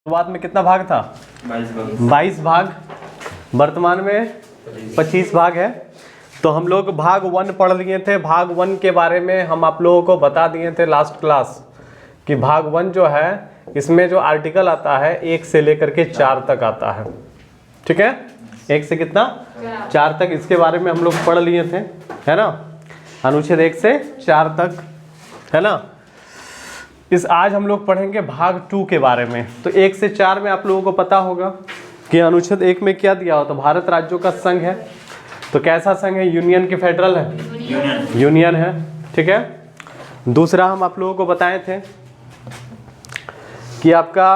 शुरुआत में कितना भाग था? 22 भाग। वर्तमान में 25 भाग है। तो हम लोग भाग 1 पढ़ लिए थे। भाग 1 के बारे में हम आप लोगों को बता दिए थे लास्ट क्लास कि भाग 1 जो है इसमें जो आर्टिकल आता है 1 से लेकर के 4 तक आता है। ठीक है, 1 से कितना 4 तक, इसके बारे में हम लोग पढ़ लिए थे, है ना। अनुच्छेद 1 से 4 तक, है ना। इस आज हम लोग पढ़ेंगे भाग 2 के बारे में। तो 1 से 4 में आप लोगों को पता होगा कि अनुच्छेद 1 में क्या दिया हो, तो भारत राज्यों का संघ है। तो कैसा संघ है? यूनियन की फेडरल है, यूनियन है। ठीक है। दूसरा हम आप लोगों को बताए थे कि आपका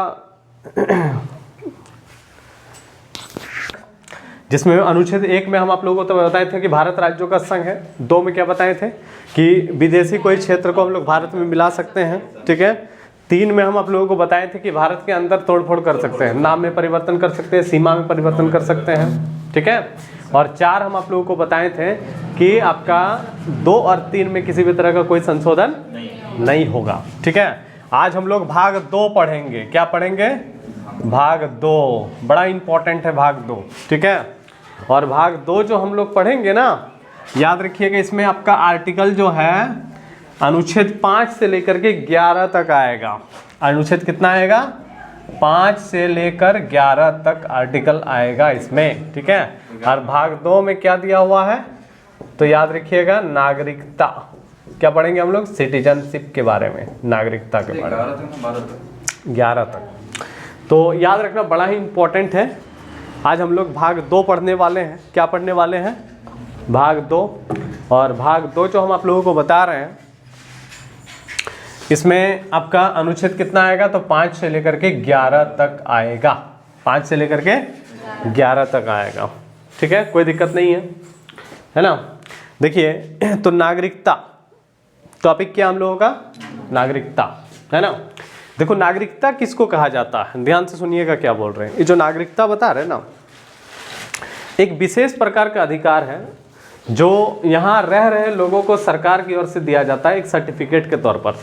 जिसमें अनुच्छेद 1 में हम आप लोगों को तो बताए थे कि भारत राज्यों का संघ है। 2 में क्या बताए थे कि विदेशी कोई क्षेत्र को हम लोग भारत में मिला सकते हैं। ठीक है। 3 में हम आप लोगों को बताए थे कि भारत के अंदर तोड़फोड़ कर सकते हैं, नाम में परिवर्तन कर सकते हैं, सीमा में परिवर्तन कर सकते हैं। ठीक है। और 4 हम आप लोगों को बताए थे कि आपका 2 और 3 में किसी भी तरह का कोई संशोधन नहीं होगा। ठीक है। आज हम लोग भाग 2 पढ़ेंगे। क्या पढ़ेंगे? भाग 2 बड़ा इंपॉर्टेंट है, भाग 2। ठीक है। और भाग 2 जो हम लोग पढ़ेंगे ना, याद रखिएगा इसमें आपका आर्टिकल जो है अनुच्छेद 5 से लेकर के 11 तक आएगा। अनुच्छेद कितना आएगा? 5 से लेकर 11 तक आर्टिकल आएगा इसमें। ठीक है। और भाग 2 में क्या दिया हुआ है तो याद रखिएगा नागरिकता। क्या पढ़ेंगे हम लोग? सिटीजनशिप के बारे में, नागरिकता के बारे में 11 तक। तो याद रखना बड़ा ही इंपॉर्टेंट है। आज हम लोग भाग 2 पढ़ने वाले हैं। क्या पढ़ने वाले हैं? भाग 2। और भाग 2 जो हम आप लोगों को बता रहे हैं इसमें आपका अनुच्छेद कितना आएगा तो 5 से लेकर के 11 तक आएगा। 5 से लेकर के 11 तक आएगा। ठीक है, कोई दिक्कत नहीं है ना। देखिए तो नागरिकता टॉपिक क्या हम लोगों का? नागरिकता, है ना। देखो नागरिकता किसको कहा जाता है, ध्यान से सुनिएगा क्या बोल रहे हैं। ये जो नागरिकता बता रहे हैं ना, एक विशेष प्रकार का अधिकार है जो यहाँ रह रहे लोगों को सरकार की ओर से दिया जाता है एक सर्टिफिकेट के तौर पर।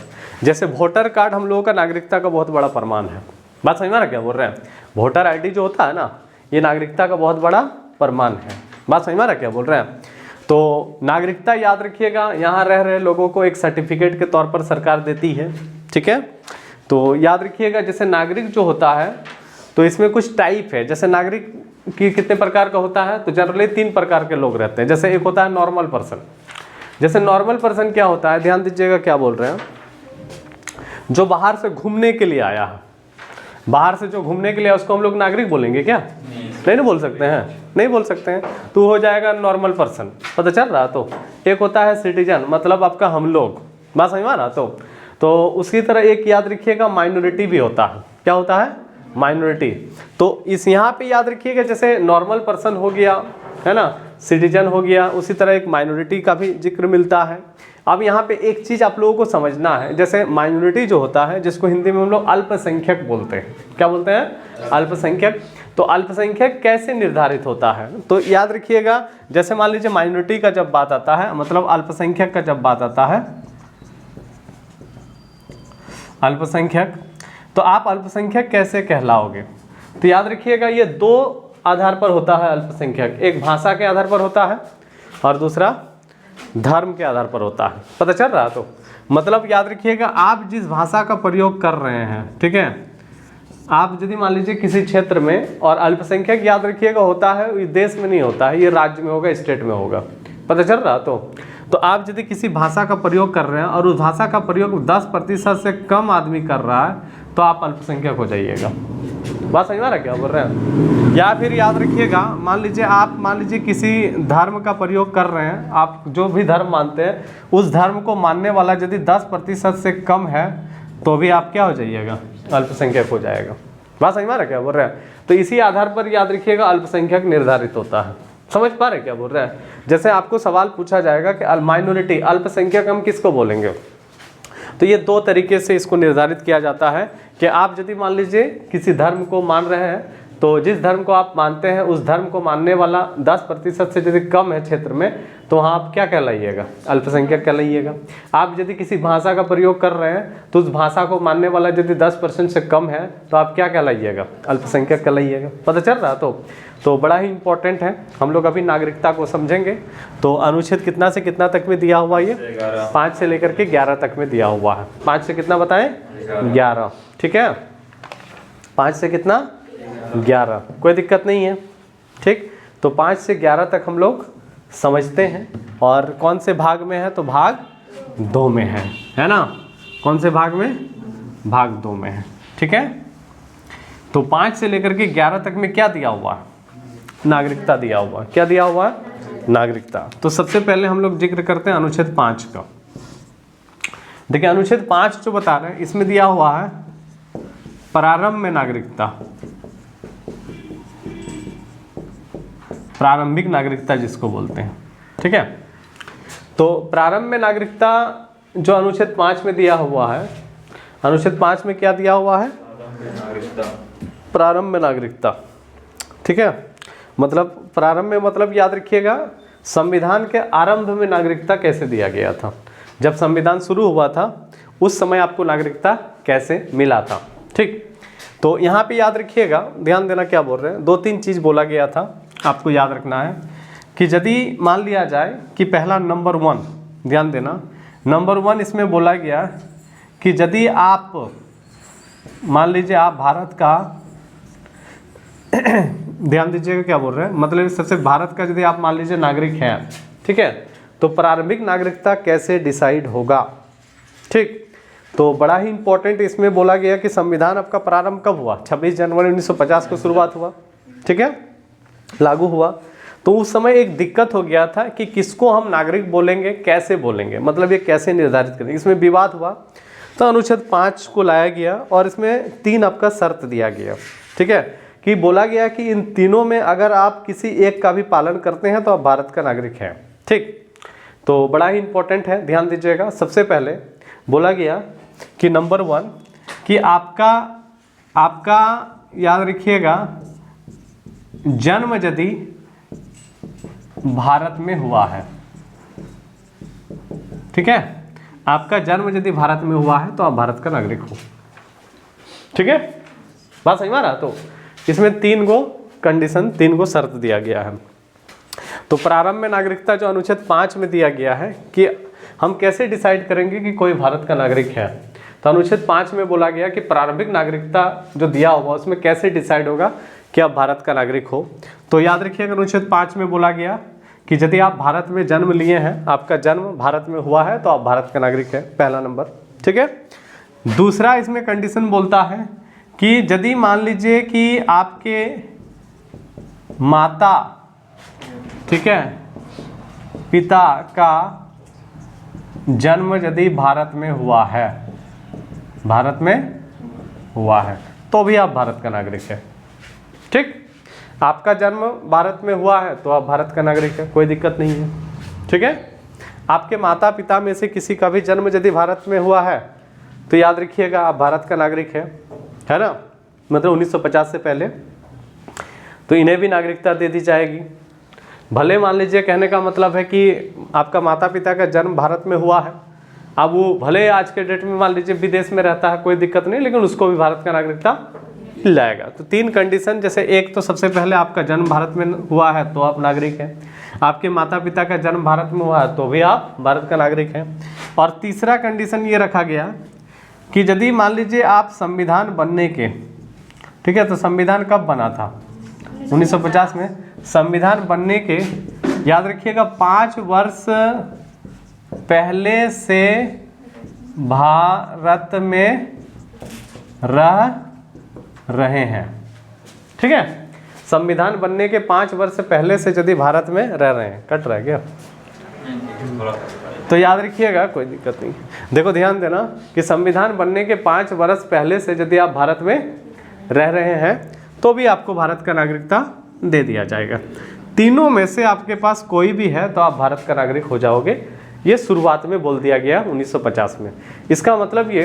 जैसे वोटर कार्ड हम लोगों का नागरिकता का बहुत बड़ा प्रमाण है। बात समझ में आ रहा क्या बोल रहे हैं? वोटर आईडी जो होता है ना, ये नागरिकता का बहुत बड़ा प्रमाण है। बात समझ में आ रहा क्या बोल रहे हैं? तो नागरिकता याद रखिएगा यहाँ रह रहे लोगों को एक सर्टिफिकेट के तौर पर सरकार देती है। ठीक है। तो याद रखिएगा जैसे नागरिक जो होता है तो इसमें कुछ टाइप है। जैसे नागरिक की कितने प्रकार का होता है तो जनरली 3 प्रकार के लोग रहते हैं। जैसे एक होता है नॉर्मल पर्सन। जैसे नॉर्मल पर्सन क्या होता है, ध्यान दीजिएगा क्या बोल रहे हैं, जो बाहर से घूमने के लिए आया है। बाहर से जो घूमने के लिए उसको हम लोग नागरिक बोलेंगे क्या? नहीं बोल सकते हैं, नहीं बोल सकते हैं। तो हो जाएगा नॉर्मल पर्सन। पता चल रहा? तो एक होता है सिटीजन, मतलब आपका हम लोग। बात समझ में आ रहा? तो उसी तरह एक याद रखिएगा माइनॉरिटी भी होता है। क्या होता है? माइनॉरिटी। तो इस यहाँ पे याद रखिएगा जैसे नॉर्मल पर्सन हो गया, है ना, सिटीजन हो गया, उसी तरह एक माइनॉरिटी का भी जिक्र मिलता है। अब यहाँ पे एक चीज़ आप लोगों को समझना है, जैसे माइनॉरिटी जो होता है जिसको हिंदी में हम लोग अल्पसंख्यक बोलते हैं। क्या बोलते हैं? अल्पसंख्यक। तो अल्पसंख्यक कैसे निर्धारित होता है तो याद रखिएगा जैसे मान लीजिए माइनॉरिटी का जब बात आता है, मतलब अल्पसंख्यक का जब बात आता है, अल्पसंख्यक, तो आप अल्पसंख्यक कैसे कहलाओगे? तो याद रखिएगा ये 2 आधार पर होता है अल्पसंख्यक। एक भाषा के आधार पर होता है और दूसरा धर्म के आधार पर होता है। पता चल रहा? तो मतलब याद रखिएगा आप जिस भाषा का प्रयोग कर रहे हैं, ठीक है, आप यदि मान लीजिए किसी क्षेत्र में, और अल्पसंख्यक याद रखिएगा होता है, ये देश में नहीं होता है, ये राज्य में होगा, स्टेट में होगा। पता चल रहा? तो आप यदि किसी भाषा का प्रयोग कर रहे हैं और उस भाषा का प्रयोग 10% से कम आदमी कर रहा है तो आप अल्पसंख्यक हो जाइएगा। बात समझ में आ रहा क्या बोल रहे हैं? या फिर याद रखिएगा मान लीजिए किसी धर्म का प्रयोग कर रहे हैं, आप जो भी धर्म मानते हैं उस धर्म को मानने वाला यदि 10% से कम है तो भी आप क्या हो जाइएगा? अल्पसंख्यक हो जाएगा। बात समझ में आ रहा क्या बोल रहे हैं? तो इसी आधार पर याद रखिएगा अल्पसंख्यक निर्धारित होता है। समझ पा रहे क्या बोल रहे हैं? जैसे आपको सवाल पूछा जाएगा कि माइनॉरिटी अल्पसंख्यक हम किसको बोलेंगे, तो ये 2 तरीके से इसको निर्धारित किया जाता है कि आप यदि मान लीजिए किसी धर्म को मान रहे हैं तो जिस धर्म को आप मानते हैं उस धर्म को मानने वाला 10% से यदि कम है क्षेत्र में, तो वहाँ आप क्या कहलाइएगा? अल्पसंख्यक कहलाइएगा। आप यदि किसी भाषा का प्रयोग कर रहे हैं तो उस भाषा को मानने वाला यदि 10% से कम है तो आप क्या कहलाइएगा? अल्पसंख्यक कहलाइएगा। पता चल रहा? तो बड़ा ही इंपॉर्टेंट है। हम लोग अभी नागरिकता को समझेंगे। तो अनुच्छेद कितना से कितना तक में दिया हुआ? ये 5 से लेकर के 11 तक में दिया हुआ है। 5 से कितना बताएं? 11। ठीक है, 5 से कितना? 11। कोई दिक्कत नहीं है। ठीक, तो 5 से 11 तक हम लोग समझते हैं। और कौन से भाग में है? तो भाग 2 में है ना? कौन से भाग में? भाग 2 में है। ठीक है, तो 5 से लेकर के 11 तक में क्या दिया हुआ है? नागरिकता दिया हुआ। क्या दिया हुआ है? नागरिकता। तो सबसे पहले हम लोग जिक्र करते हैं अनुच्छेद 5 का। देखिए, अनुच्छेद 5 जो बता रहे हैं इसमें दिया हुआ है प्रारंभ में नागरिकता, प्रारंभिक नागरिकता जिसको बोलते हैं। ठीक है, तो प्रारंभ में नागरिकता जो अनुच्छेद 5 में दिया हुआ है, अनुच्छेद 5 में क्या दिया हुआ है? प्रारंभ में नागरिकता। ठीक है, मतलब प्रारंभ में मतलब याद रखिएगा संविधान के आरंभ में नागरिकता कैसे दिया गया था। जब संविधान शुरू हुआ था उस समय आपको नागरिकता कैसे मिला था। ठीक, तो यहाँ पे याद रखिएगा, ध्यान देना क्या बोल रहे हैं। 2-3 चीज़ बोला गया था, आपको याद रखना है कि यदि मान लिया जाए कि पहला नंबर 1, ध्यान देना, नंबर 1 इसमें बोला गया कि यदि आप मान लीजिए आप भारत का ध्यान दीजिएगा क्या बोल रहे हैं, मतलब सबसे भारत का यदि आप मान लीजिए नागरिक हैं, ठीक है, तो प्रारंभिक नागरिकता कैसे डिसाइड होगा। ठीक, तो बड़ा ही इंपॉर्टेंट इसमें बोला गया कि संविधान आपका प्रारंभ कब हुआ? 26 जनवरी 1950 को शुरुआत हुआ। ठीक है, लागू हुआ। तो उस समय एक दिक्कत हो गया था कि किसको हम नागरिक बोलेंगे, कैसे बोलेंगे, मतलब ये कैसे निर्धारित करेंगे। इसमें विवाद हुआ तो अनुच्छेद 5 को लाया गया और इसमें 3 आपका शर्त दिया गया। ठीक है, कि बोला गया कि इन तीनों में अगर आप किसी एक का भी पालन करते हैं तो आप भारत का नागरिक हैं। ठीक, तो बड़ा ही इंपॉर्टेंट है, ध्यान दीजिएगा। सबसे पहले बोला गया कि नंबर 1 कि आपका याद रखिएगा जन्म यदि भारत में हुआ है, ठीक है, आपका जन्म यदि भारत में हुआ है तो आप भारत का नागरिक हो। ठीक है, बात समझ में आ रहा? तो इसमें 3 गो कंडीशन, 3 गो शर्त दिया गया है। तो प्रारंभ में नागरिकता जो अनुच्छेद 5 में दिया गया है कि हम कैसे डिसाइड करेंगे कि कोई भारत का नागरिक है, तो अनुच्छेद 5 में बोला गया कि प्रारंभिक नागरिकता जो दिया हुआ उसमें कैसे डिसाइड होगा कि आप भारत का नागरिक हो। तो याद रखिएगा अनुच्छेद 5 में बोला गया कि यदि आप भारत में जन्म लिए हैं, आपका जन्म भारत में हुआ है तो आप भारत का नागरिक है, पहला नंबर। ठीक है, दूसरा इसमें कंडीशन बोलता है कि यदि मान लीजिए कि आपके माता, ठीक है, पिता का जन्म यदि भारत में हुआ है, भारत में हुआ है तो भी आप भारत का नागरिक है। ठीक, आपका जन्म भारत में हुआ है तो आप भारत का नागरिक है, कोई दिक्कत नहीं है। ठीक है, आपके माता पिता में से किसी का भी जन्म यदि भारत में हुआ है तो याद रखिएगा आप भारत का नागरिक है ना, मतलब 1950 से पहले, तो इन्हें भी नागरिकता दे दी जाएगी। भले मान लीजिए, कहने का मतलब है कि आपका माता पिता का जन्म भारत में हुआ है, अब वो भले आज के डेट में मान लीजिए विदेश में रहता है, कोई दिक्कत नहीं, लेकिन उसको भी भारत का नागरिकता मिल जाएगा। तो 3 कंडीशन, जैसे एक तो सबसे पहले आपका जन्म भारत में हुआ है तो आप नागरिक हैं, आपके माता पिता का जन्म भारत में हुआ है तो भी आप भारत का नागरिक हैं। और तीसरा कंडीशन ये रखा गया कि यदि मान लीजिए आप संविधान बनने के, ठीक है, तो संविधान कब बना था? 1950 में। संविधान बनने के याद रखिएगा 5 वर्ष पहले से भारत में रह रहे हैं। ठीक है, संविधान बनने के 5 वर्ष पहले से यदि भारत में रह रहे हैं, कट रहा है क्या? तो याद रखिएगा, कोई दिक्कत नहीं। देखो ध्यान देना कि संविधान बनने के 5 वर्ष पहले से यदि आप भारत में रह रहे हैं तो भी आपको भारत का नागरिकता दे दिया जाएगा। तीनों में से आपके पास कोई भी है तो आप भारत का नागरिक हो जाओगे, ये शुरुआत में बोल दिया गया 1950 में। इसका मतलब ये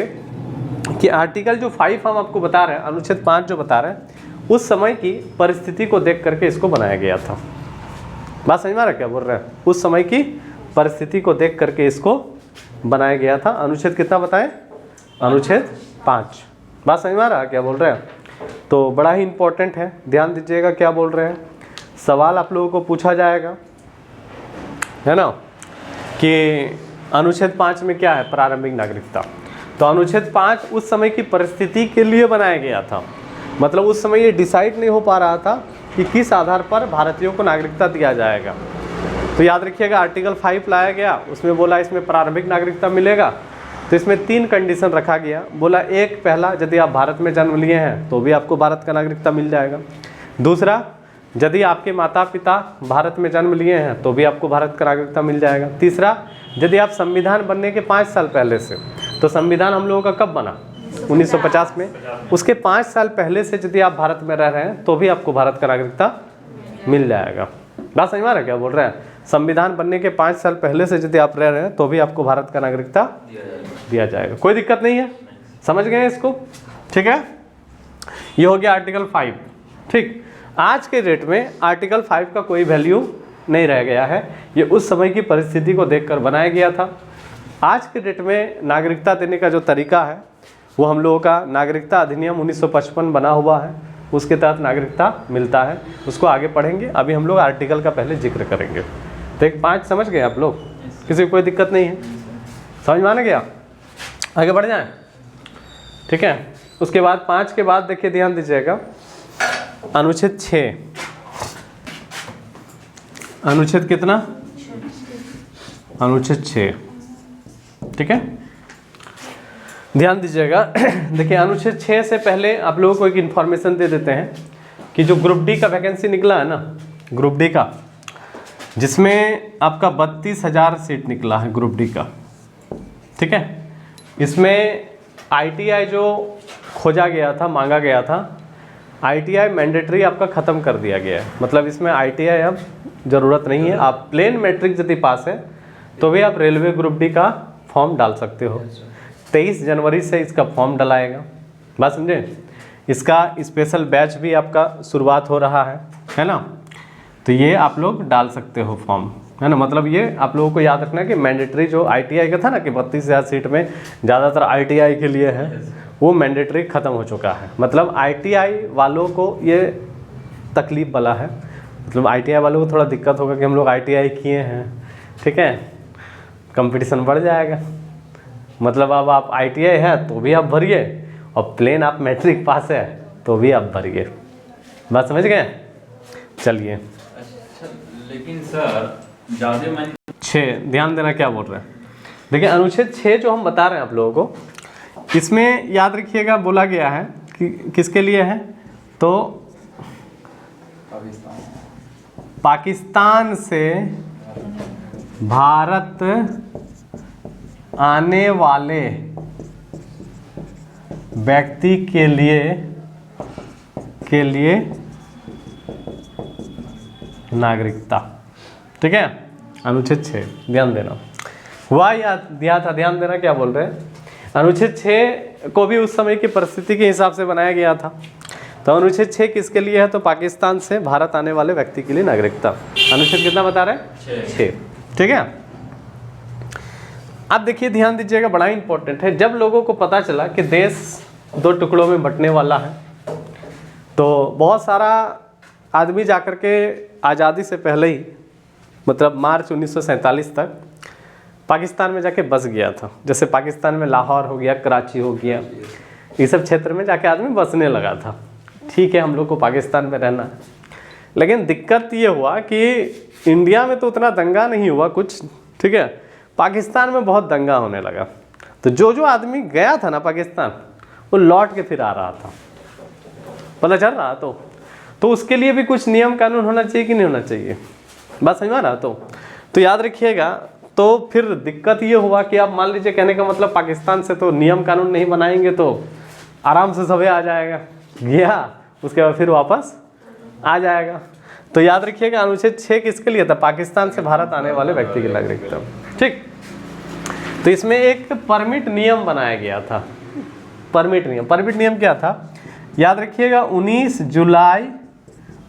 कि आर्टिकल जो 5 हम आपको बता रहे हैं, अनुच्छेद 5 जो बता रहे हैं, उस समय की परिस्थिति को देख करके इसको बनाया गया था। बात समझ में आ रहा है क्या बोल रहे हैं? उस समय की परिस्थिति को देख करके इसको बनाया गया था। अनुच्छेद कितना बताएं? अनुच्छेद 5। बात समझ में आ रहा है क्या बोल रहे हैं? तो बड़ा ही इंपॉर्टेंट है, ध्यान दीजिएगा क्या बोल रहे हैं। सवाल आप लोगों को पूछा जाएगा, है ना, कि अनुच्छेद 5 में क्या है? प्रारंभिक नागरिकता। तो अनुच्छेद 5 उस समय की परिस्थिति के लिए बनाया गया था। मतलब उस समय ये डिसाइड नहीं हो पा रहा था कि किस आधार पर भारतीयों को नागरिकता दिया जाएगा। तो याद रखिएगा आर्टिकल 5 लाया गया, उसमें बोला इसमें प्रारंभिक नागरिकता मिलेगा। तो इसमें 3 कंडीशन रखा गया। बोला एक, पहला, यदि आप भारत में जन्म लिए हैं तो भी आपको भारत का नागरिकता मिल जाएगा। दूसरा, यदि आपके माता पिता भारत में जन्म लिए हैं तो भी आपको भारत का नागरिकता मिल जाएगा। तीसरा, यदि आप संविधान बनने के 5 साल पहले से, तो संविधान हम लोगों का कब बना? 1950 में। उसके 5 साल पहले से यदि आप भारत में रह रहे हैं तो भी आपको भारत का नागरिकता मिल जाएगा। बात समझ में आ रहा है क्या बोल रहे हैं? संविधान बनने के 5 साल पहले से यदि आप रह रहे हैं तो भी आपको भारत का नागरिकता दिया जाएगा। कोई दिक्कत नहीं है, समझ गए इसको? ठीक है, ये हो गया आर्टिकल 5। ठीक, आज के डेट में आर्टिकल 5 का कोई वैल्यू नहीं रह गया है। ये उस समय की परिस्थिति को देखकर बनाया गया था। आज के डेट में नागरिकता देने का जो तरीका है वो हम लोगों का नागरिकता अधिनियम 1955 बना हुआ है, उसके तहत नागरिकता मिलता है। उसको आगे पढ़ेंगे, अभी हम लोग आर्टिकल का पहले जिक्र करेंगे। तो एक 5 समझ गए आप लोग? किसी को कोई दिक्कत नहीं है? समझ में आने गया? आगे बढ़ जाएं? ठीक है, उसके बाद 5 के बाद देखिए, ध्यान दीजिएगा, अनुच्छेद 6। अनुच्छेद कितना? अनुच्छेद 6। ठीक है, ध्यान दीजिएगा। देखिए अनुच्छेद 6 से पहले आप लोगों को एक इन्फॉर्मेशन दे देते हैं कि जो ग्रुप डी का वैकेंसी निकला है ना, ग्रुप डी का, जिसमें आपका 32,000 सीट निकला है ग्रुप डी का। ठीक है, इसमें ITI जो खोजा गया था, मांगा गया था, ITI मैंडेटरी आपका ख़त्म कर दिया गया है। मतलब इसमें ITI अब ज़रूरत नहीं है। आप प्लेन मैट्रिक यदि पास है तो भी आप रेलवे ग्रुप डी का फॉर्म डाल सकते हो। 23 जनवरी से इसका फॉर्म डलाएगा। बात समझे? इसका स्पेशल बैच भी आपका शुरुआत हो रहा है ना? तो ये आप लोग डाल सकते हो फॉर्म, है ना? मतलब ये आप लोगों को याद रखना है कि मैंडेटरी जो ITI का था ना कि 32,000 सीट में ज़्यादातर ITI के लिए है, वो मैंडेटरी ख़त्म हो चुका है। मतलब ITI वालों को ये तकलीफ वाला है। मतलब ITI वालों को थोड़ा दिक्कत होगा कि हम लोग ITI किए हैं, ठीक है, कंपटीशन बढ़ जाएगा। मतलब अब आप ITI है तो भी आप भरिए, और प्लेन आप मैट्रिक पास है तो भी आप भरिए। बात समझ गए? चलिए। अच्छा, लेकिन सर ज़्यादा 6 ध्यान देना क्या बोल रहे हैं। देखिए अनुच्छेद 6 जो हम बता रहे हैं आप लोगों को, इसमें याद रखिएगा बोला गया है कि किसके लिए है, तो पाकिस्तान से भारत आने वाले व्यक्ति के लिए नागरिकता। ठीक है, अनुच्छेद 6 ध्यान देना। हुआ या दिया था? ध्यान देना क्या बोल रहे हैं। अनुच्छेद 6 को भी उस समय की परिस्थिति के हिसाब से बनाया गया था। तो अनुच्छेद 6 किसके लिए है? तो पाकिस्तान से भारत आने वाले व्यक्ति के लिए नागरिकता। अनुच्छेद कितना बता रहे हैं? 6। ठीक है, अब देखिए ध्यान दीजिएगा, बड़ा इंपॉर्टेंट है। जब लोगों को पता चला कि देश 2 टुकड़ों में बंटने वाला है, तो बहुत सारा आदमी जाकर के आज़ादी से पहले ही, मतलब मार्च 1947 तक पाकिस्तान में जाके बस गया था। जैसे पाकिस्तान में लाहौर हो गया, कराची हो गया, ये सब क्षेत्र में जाके आदमी बसने लगा था। ठीक है, हम लोग को पाकिस्तान में रहना है, लेकिन दिक्कत ये हुआ कि इंडिया में तो उतना दंगा नहीं हुआ कुछ, ठीक है, पाकिस्तान में बहुत दंगा होने लगा। तो जो आदमी गया था ना पाकिस्तान, वो लौट के फिर आ रहा था, पता चल रहा। तो उसके लिए भी कुछ नियम कानून होना चाहिए कि नहीं होना चाहिए? बात समझ में आ रहा? तो याद रखिएगा। तो फिर दिक्कत ये हुआ कि आप मान लीजिए, कहने का मतलब पाकिस्तान से तो नियम कानून नहीं बनाएंगे तो आराम से सभी आ जाएगा, गया उसके बाद फिर वापस आ जाएगा। तो याद रखिएगा अनुच्छेद 6 किसके लिए था? पाकिस्तान से भारत आने वाले व्यक्ति की नागरिकता। ठीक, तो इसमें एक परमिट नियम बनाया गया था। परमिट नियम क्या था? याद रखिएगा 19 जुलाई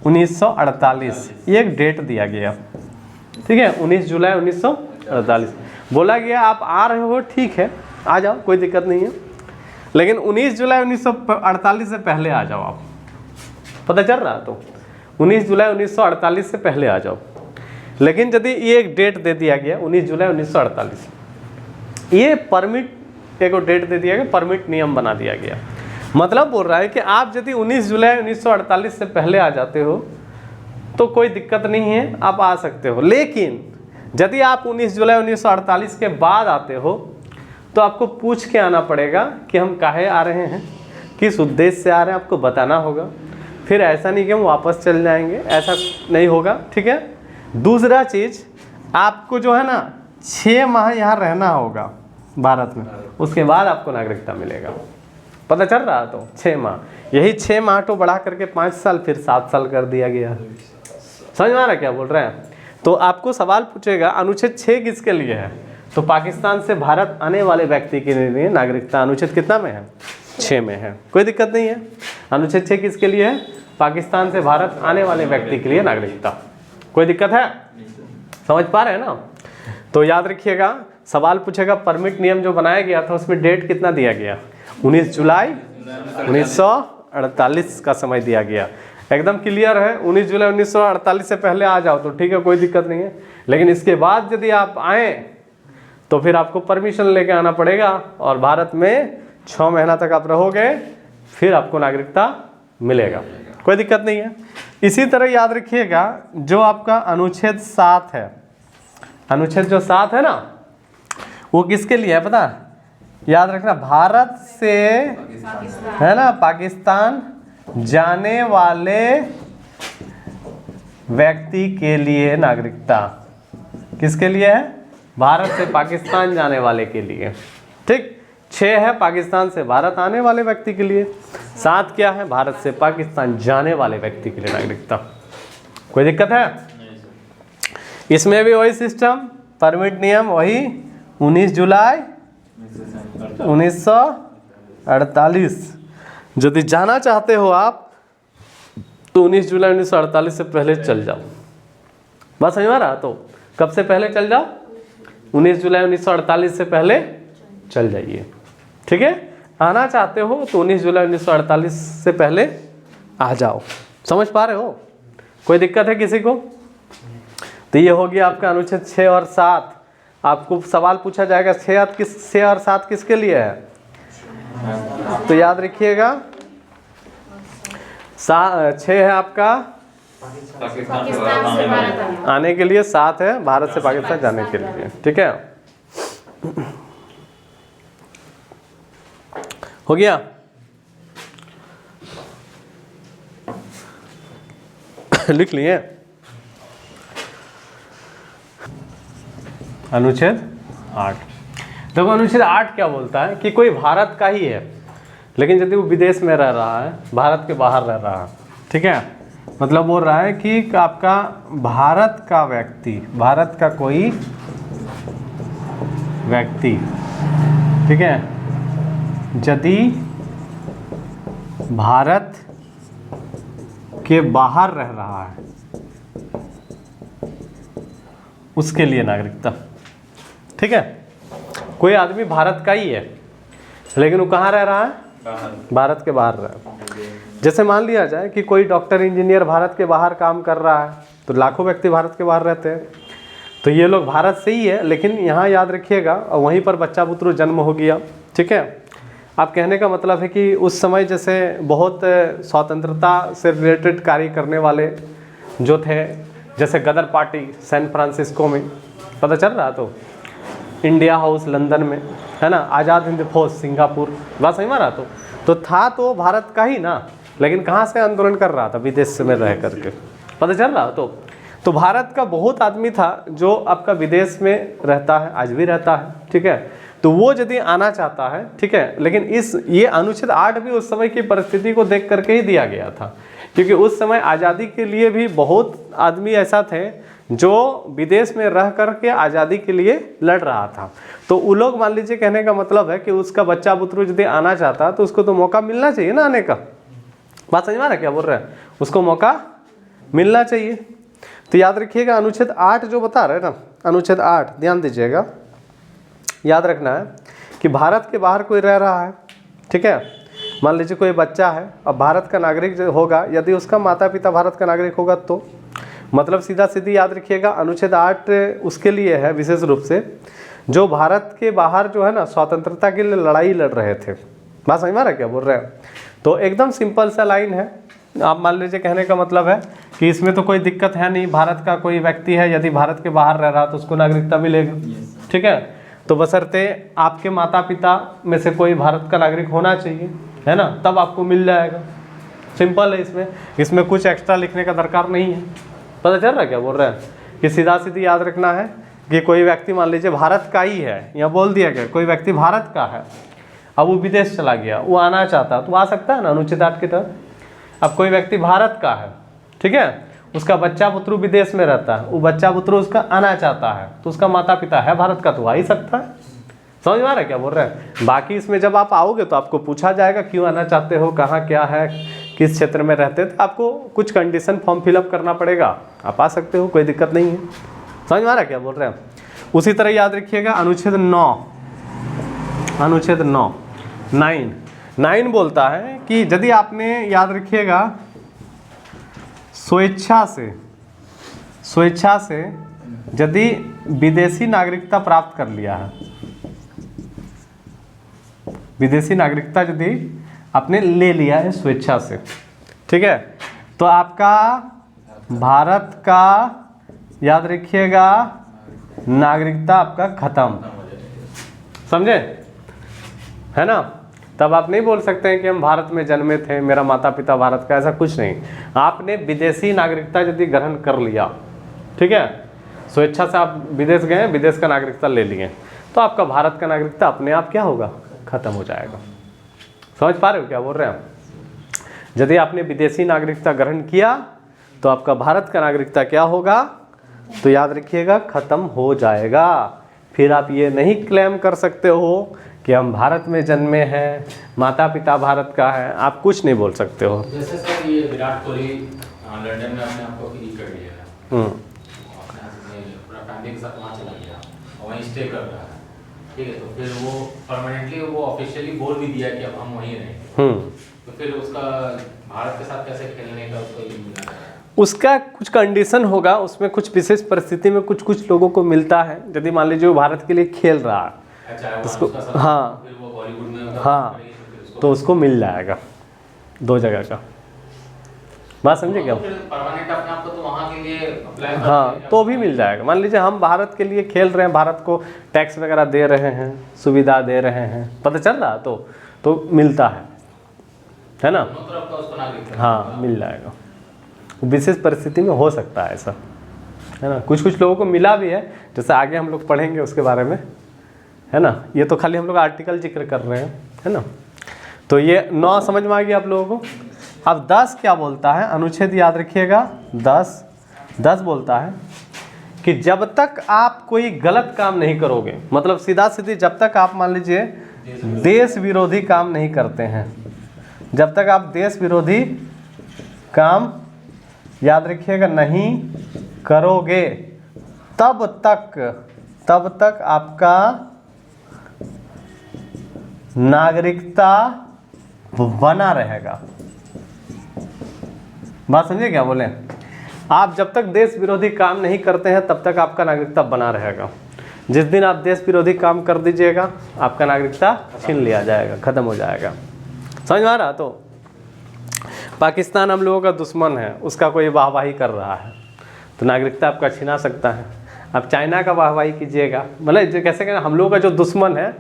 1948 ये एक डेट दिया गया, ठीक है। 19 जुलाई 1948 बोला गया आप आ रहे हो, ठीक है आ जाओ, कोई दिक्कत नहीं है, लेकिन 19 जुलाई 1948 से पहले आ जाओ आप, पता चल रहा? तो 19 जुलाई 1948 से पहले आ जाओ। लेकिन यदि ये एक डेट दे दिया गया 19 जुलाई 1948, ये परमिट एक डेट दे दिया गया, परमिट नियम बना दिया गया। मतलब बोल रहा है कि आप यदि 19 जुलाई 1948 से पहले आ जाते हो तो कोई दिक्कत नहीं है, आप आ सकते हो। लेकिन यदि आप 19 जुलाई 1948 के बाद आते हो तो आपको पूछ के आना पड़ेगा कि हम काहे आ रहे हैं, किस उद्देश्य से आ रहे हैं, आपको बताना होगा। फिर ऐसा नहीं कि हम वापस चल जाएंगे, ऐसा नहीं होगा, ठीक है। दूसरा चीज़, आपको जो है ना 6 माह यहाँ रहना होगा भारत में, उसके बाद आपको नागरिकता मिलेगा। पता चल रहा? तो 6 माह, यही 6 माह तो बढ़ा करके 5 साल, फिर 7 साल कर दिया गया। समझ में आ रहा क्या बोल रहे हैं? तो आपको सवाल पूछेगा अनुच्छेद 6 किसके लिए है, तो पाकिस्तान से भारत आने वाले व्यक्ति के लिए नागरिकता अनुच्छेद कितना में है? 6 में है, कोई दिक्कत नहीं है। अनुच्छेद 6 किसके लिए है? पाकिस्तान से भारत आने वाले व्यक्ति के लिए नागरिकता। कोई दिक्कत है? समझ पा रहे हैं ना? तो याद रखिएगा, सवाल पूछेगा परमिट नियम जो बनाया गया था उसमें डेट कितना दिया गया? 19 जुलाई 1948 का समय दिया गया। एकदम क्लियर है, 19 जुलाई 1948 से पहले आ जाओ तो ठीक है, कोई दिक्कत नहीं है। लेकिन इसके बाद यदि आप आए तो फिर आपको परमिशन लेके आना पड़ेगा और भारत में 6 महीना तक आप रहोगे, फिर आपको नागरिकता मिलेगा, कोई दिक्कत नहीं है। इसी तरह याद रखिएगा जो आपका अनुच्छेद 7 है, अनुच्छेद जो 7 है ना, वो किसके लिए है पता? याद रखना, भारत से है ना पाकिस्तान जाने वाले व्यक्ति के लिए नागरिकता। किसके लिए है? भारत से पाकिस्तान जाने वाले के लिए, ठीक। 6 है पाकिस्तान से भारत आने वाले व्यक्ति के लिए, 7 क्या है? भारत से पाकिस्तान जाने वाले व्यक्ति के लिए नागरिकता। कोई दिक्कत है? इसमें भी वही सिस्टम, परमिट नियम वही 19 जुलाई 1948। यदि जाना चाहते हो आप तो 19 जुलाई 1948 से पहले चल जाओ। बात समझ में आ रहा? तो कब से पहले चल जाओ? 19 जुलाई 1948 से पहले चल जाइए, ठीक है। आना चाहते हो तो 19 जुलाई 1948 से पहले आ जाओ। समझ पा रहे हो? कोई दिक्कत है किसी को? तो ये हो गया आपका अनुच्छेद 6 और 7। आपको सवाल पूछा जाएगा 6 और 7 किसके लिए है? तो याद रखिएगा 6 है आपका पाकिस्तान से भारत आने के लिए, 7 है भारत से पाकिस्तान जाने के लिए, ठीक है। हो गया? लिख लिए? अनुच्छेद 8। देखो अनुच्छेद 8 क्या बोलता है कि कोई भारत का ही है लेकिन यदि वो विदेश में रह रहा है, भारत के बाहर रह रहा है, ठीक है, मतलब बोल रहा है कि आपका भारत का व्यक्ति, भारत का कोई व्यक्ति, ठीक है, यदि भारत के बाहर रह रहा है उसके लिए नागरिकता, ठीक है। कोई आदमी भारत का ही है लेकिन वो कहाँ रह रहा है? भारत के बाहर रह रहा है। जैसे मान लिया जाए कि कोई डॉक्टर इंजीनियर भारत के बाहर काम कर रहा है तो लाखों व्यक्ति भारत के बाहर रहते हैं, तो ये लोग भारत से ही है लेकिन यहाँ याद रखिएगा वहीं पर बच्चा पुत्र जन्म हो गया, ठीक है। आप कहने का मतलब है कि उस समय जैसे बहुत स्वतंत्रता से रिलेटेड कार्य करने वाले जो थे, जैसे गदर पार्टी सैन फ्रांसिस्को में, पता चल रहा? तो इंडिया हाउस लंदन में, है ना, आज़ाद हिंद फौज सिंगापुर, बात सही मारा? तो था तो भारत का ही ना, लेकिन कहाँ से आंदोलन कर रहा था? विदेश में रह करके, पता चल रहा? तो भारत का बहुत आदमी था जो आपका विदेश में रहता है, आज भी रहता है, ठीक है। तो वो यदि आना चाहता है, ठीक है, लेकिन ये अनुच्छेद 8 भी उस समय की परिस्थिति को देख करके ही दिया गया था, क्योंकि उस समय आज़ादी के लिए भी बहुत आदमी ऐसा थे जो विदेश में रह करके आज़ादी के लिए लड़ रहा था। तो वो लोग, मान लीजिए, कहने का मतलब है कि उसका बच्चा बुतरू यदि आना चाहता तो उसको तो मौका मिलना चाहिए ना आने का, बात समझ में आ रहा है क्या बोल रहे हैं, उसको मौका मिलना चाहिए। तो याद रखिएगा अनुच्छेद 8 जो बता रहे हैं ना, अनुच्छेद 8 ध्यान दीजिएगा, याद रखना है कि भारत के बाहर कोई रह रहा है, ठीक है, मान लीजिए कोई बच्चा है, अब भारत का नागरिक जो होगा, यदि उसका माता पिता भारत का नागरिक होगा तो मतलब सीधा सीधी याद रखिएगा अनुच्छेद 8 उसके लिए है विशेष रूप से जो भारत के बाहर जो है ना स्वतंत्रता के लिए लड़ाई लड़ रहे थे। बात समझ में आ रहा है क्या बोल रहे हैं। तो एकदम सिंपल सा लाइन है, आप मान लीजिए कहने का मतलब है कि इसमें तो कोई दिक्कत है नहीं, भारत का कोई व्यक्ति है यदि भारत के बाहर रह रहा तो उसको नागरिकता मिलेगा, ठीक है। तो बशर्ते आपके माता पिता में से कोई भारत का नागरिक होना चाहिए, है ना, तब आपको मिल जाएगा। सिंपल है, इसमें कुछ एक्स्ट्रा लिखने का दरकार नहीं है। पता चल रहा है क्या बोल रहे हैं कि सीधा सीधी याद रखना है कि कोई व्यक्ति मान लीजिए भारत का ही है, यहाँ बोल दिया गया कोई व्यक्ति भारत का है, अब वो विदेश चला गया, वो आना चाहता है तो आ सकता है ना अनुच्छेद 8 के तहत। अब कोई व्यक्ति भारत का है, ठीक है, उसका बच्चा पुत्रु विदेश में रहता है, वो बच्चा पुत्रु उसका आना चाहता है तो उसका माता पिता है भारत का तो आ ही सकता है। समझ में आ रहा है क्या बोल रहे हैं। बाकी इसमें जब आप आओगे तो आपको पूछा जाएगा क्यों आना चाहते हो, कहाँ क्या है, किस क्षेत्र में रहते हैं, तो आपको कुछ कंडीशन फॉर्म फिलअप करना पड़ेगा, आप आ सकते हो, कोई दिक्कत नहीं है। समझ में आ रहा है क्या बोल रहे हैं। उसी तरह याद रखिएगा अनुच्छेद 9 बोलता है कि यदि आपने याद रखिएगा स्वेच्छा से यदि विदेशी नागरिकता प्राप्त कर लिया है, विदेशी नागरिकता यदि आपने ले लिया है स्वेच्छा से, ठीक है, तो आपका भारत का याद रखिएगा नागरिकता आपका खत्म, समझे, है ना। तब आप नहीं बोल सकते हैं कि हम भारत में जन्मे थे, मेरा माता पिता भारत का, ऐसा कुछ नहीं। आपने विदेशी नागरिकता यदि ग्रहण कर लिया, ठीक है, स्वेच्छा से आप विदेश गए, विदेश का नागरिकता ले लिए, तो आपका भारत का नागरिकता अपने आप क्या होगा, खत्म हो जाएगा। समझ पा रहे हो क्या बोल रहे हैं। यदि आपने विदेशी नागरिकता ग्रहण किया तो आपका भारत का नागरिकता क्या होगा, तो याद रखिएगा खत्म हो जाएगा। फिर आप ये नहीं क्लेम कर सकते हो कि हम भारत में जन्मे हैं, माता पिता भारत का है, आप कुछ नहीं बोल सकते हो। जैसे सर ये विराट कोहली लंदन में अपने आप को फ्री कर लिया है, पूरा फैमिली के साथ वहाँ चला गया और वहीं स्टे कर रहा है, ठीक है, तो फिर वो परमानेंटली वो ऑफिशियली बोल भी दिया कि अब हम वहीं रहेंगे, तो फिर उसका भारत के साथ कैसे खेलने का उसको ये मिला है? उसका कुछ कंडीशन होगा, उसमें कुछ विशेष परिस्थिति में कुछ लोगों को मिलता है। यदि मान लीजिए वो भारत के लिए खेल रहा है, अच्छा, उसको हाँ, फिर वो बॉलीवुड में हाँ, तो उसको मिल जाएगा 2 जगह का। बात समझे क्या। परमानेंट अपने आप को तो वहाँ के लिए अप्लाई हाँ, तो भी मिल जाएगा। मान लीजिए हम भारत के लिए खेल रहे हैं, भारत को टैक्स वगैरह दे रहे हैं, सुविधा दे रहे हैं, पता चल रहा तो मिलता है ना। हाँ, मिल जाएगा। विशेष परिस्थिति में हो सकता है ऐसा, है ना। कुछ लोगों को मिला भी है, जैसे आगे हम लोग पढ़ेंगे उसके बारे में, है ना। ये तो खाली हम लोग आर्टिकल जिक्र कर रहे हैं, है ना। तो ये 9 समझ में आ गया आप लोगों को। अब 10 क्या बोलता है, अनुच्छेद याद रखिएगा 10 बोलता है कि जब तक आप कोई गलत काम नहीं करोगे, मतलब सीधा सीधी जब तक आप मान लीजिए देश विरोधी काम नहीं करते हैं, जब तक आप देश विरोधी काम याद रखिएगा नहीं करोगे, तब तक आपका नागरिकता बना रहेगा। बात समझिए क्या बोले। आप जब तक देश विरोधी काम नहीं करते हैं तब तक आपका नागरिकता बना रहेगा। जिस दिन आप देश विरोधी काम कर दीजिएगा आपका नागरिकता छीन लिया जाएगा, खत्म हो जाएगा। समझ में आ रहा। तो पाकिस्तान हम लोगों का दुश्मन है, उसका कोई वाहवाही कर रहा है तो नागरिकता आपका छीना सकता है। अब चाइना का वाहवाही कीजिएगा, मतलब कैसे कहना, हम लोगों का जो दुश्मन है,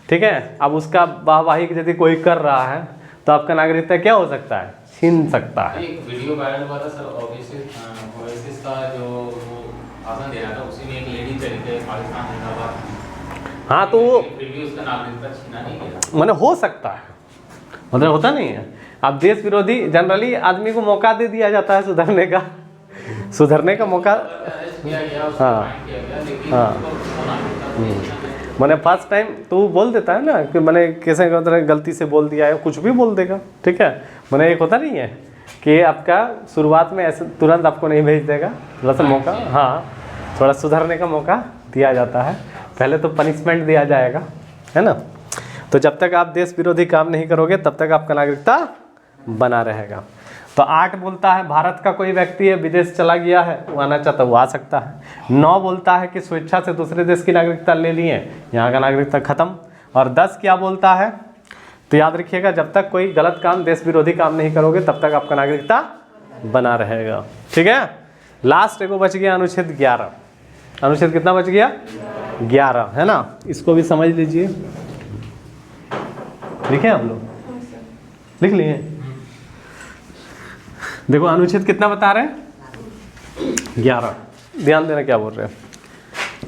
ठीक है, अब उसका वाहवाही यदि कोई कर रहा है तो आपका नागरिकता क्या हो सकता है, छीन सकता है। एक वीडियो वायरल हुआ था सर, ओवैसिस का जो वो भाषण दे रहा था, उसी में एक लेडी चली गई पाकिस्तान जिंदाबाद। हाँ, तो वो उसका नागरिकता छीना नहीं गया, मतलब हो सकता है, मतलब होता नहीं है। अब देश विरोधी जनरली आदमी को मौका दे दिया जाता है सुधरने का मौका। हाँ, हाँ, मैंने फर्स्ट टाइम तो बोल देता है ना कि मैंने कैसे गलती से बोल दिया है, कुछ भी बोल देगा, ठीक है। मैंने एक होता नहीं है कि आपका शुरुआत में ऐसे तुरंत आपको नहीं भेज देगा, थोड़ा सा मौका, हाँ थोड़ा सुधरने का मौका दिया जाता है। पहले तो पनिशमेंट दिया जाएगा, है ना। तो जब तक आप देश विरोधी काम नहीं करोगे तब तक आपका नागरिकता बना रहेगा। तो 8 बोलता है भारत का कोई व्यक्ति है विदेश चला गया है, वो आना चाहता है वो आ सकता है। 9 बोलता है कि स्वेच्छा से दूसरे देश की नागरिकता ले लिए, यहाँ का नागरिकता खत्म। और 10 क्या बोलता है, तो याद रखिएगा जब तक कोई गलत काम देश विरोधी काम नहीं करोगे तब तक आपका नागरिकता बना रहेगा, ठीक है। लास्ट एगो बच गया अनुच्छेद 11। अनुच्छेद कितना बच गया? 11, है ना। इसको भी समझ लीजिए, लिखे आप लोग, लिख लिए? देखो अनुच्छेद कितना बता रहे हैं? 11। ध्यान देना क्या बोल रहे हैं।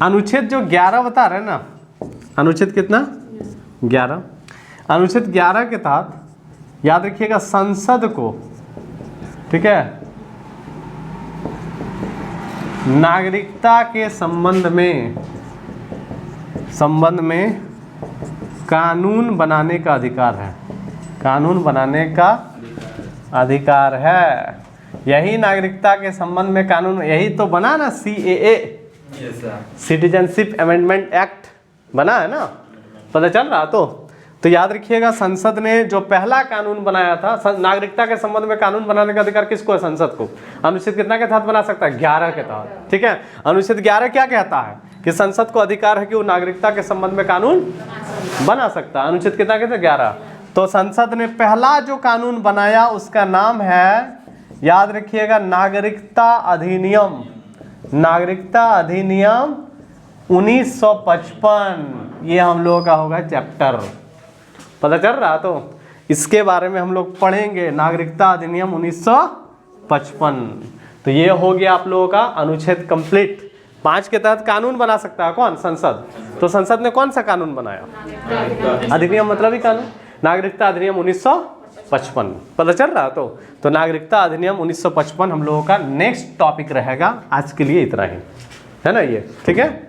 अनुच्छेद जो 11 बता रहे हैं ना, अनुच्छेद कितना? 11। अनुच्छेद 11 के तहत याद रखिएगा संसद को, ठीक है, नागरिकता के संबंध में कानून बनाने का अधिकार है। कानून बनाने का अधिकार है। यही नागरिकता के संबंध में कानून, यही तो बना ना CAA, सिटीजनशिप अमेंडमेंट एक्ट बना है ना, पता चल रहा। तो याद रखिएगा संसद ने जो पहला कानून बनाया था, नागरिकता के संबंध में कानून बनाने का अधिकार किसको है? संसद को। अनुच्छेद कितना के तहत बना सकता है? 11 के तहत, ठीक है। अनुच्छेद 11 क्या कहता है कि संसद को अधिकार है कि वो नागरिकता के संबंध में कानून बना सकता है। अनुच्छेद कितना कहते हैं? 11। तो संसद ने पहला जो कानून बनाया उसका नाम है, याद रखिएगा, नागरिकता अधिनियम। नागरिकता अधिनियम 1955। ये हम लोगों का होगा चैप्टर, पता चल रहा। तो इसके बारे में हम लोग पढ़ेंगे, नागरिकता अधिनियम 1955। तो ये हो गया आप लोगों का अनुच्छेद कंप्लीट। 5 के तहत कानून बना सकता है कौन? संसद। तो संसद ने कौन सा कानून बनाया? अधिनियम मतलब ही कानून। नागरिकता अधिनियम 1955, पता चल रहा। तो नागरिकता अधिनियम 1955 हम लोगों का नेक्स्ट टॉपिक रहेगा। आज के लिए इतना ही, है ना ये, ठीक है।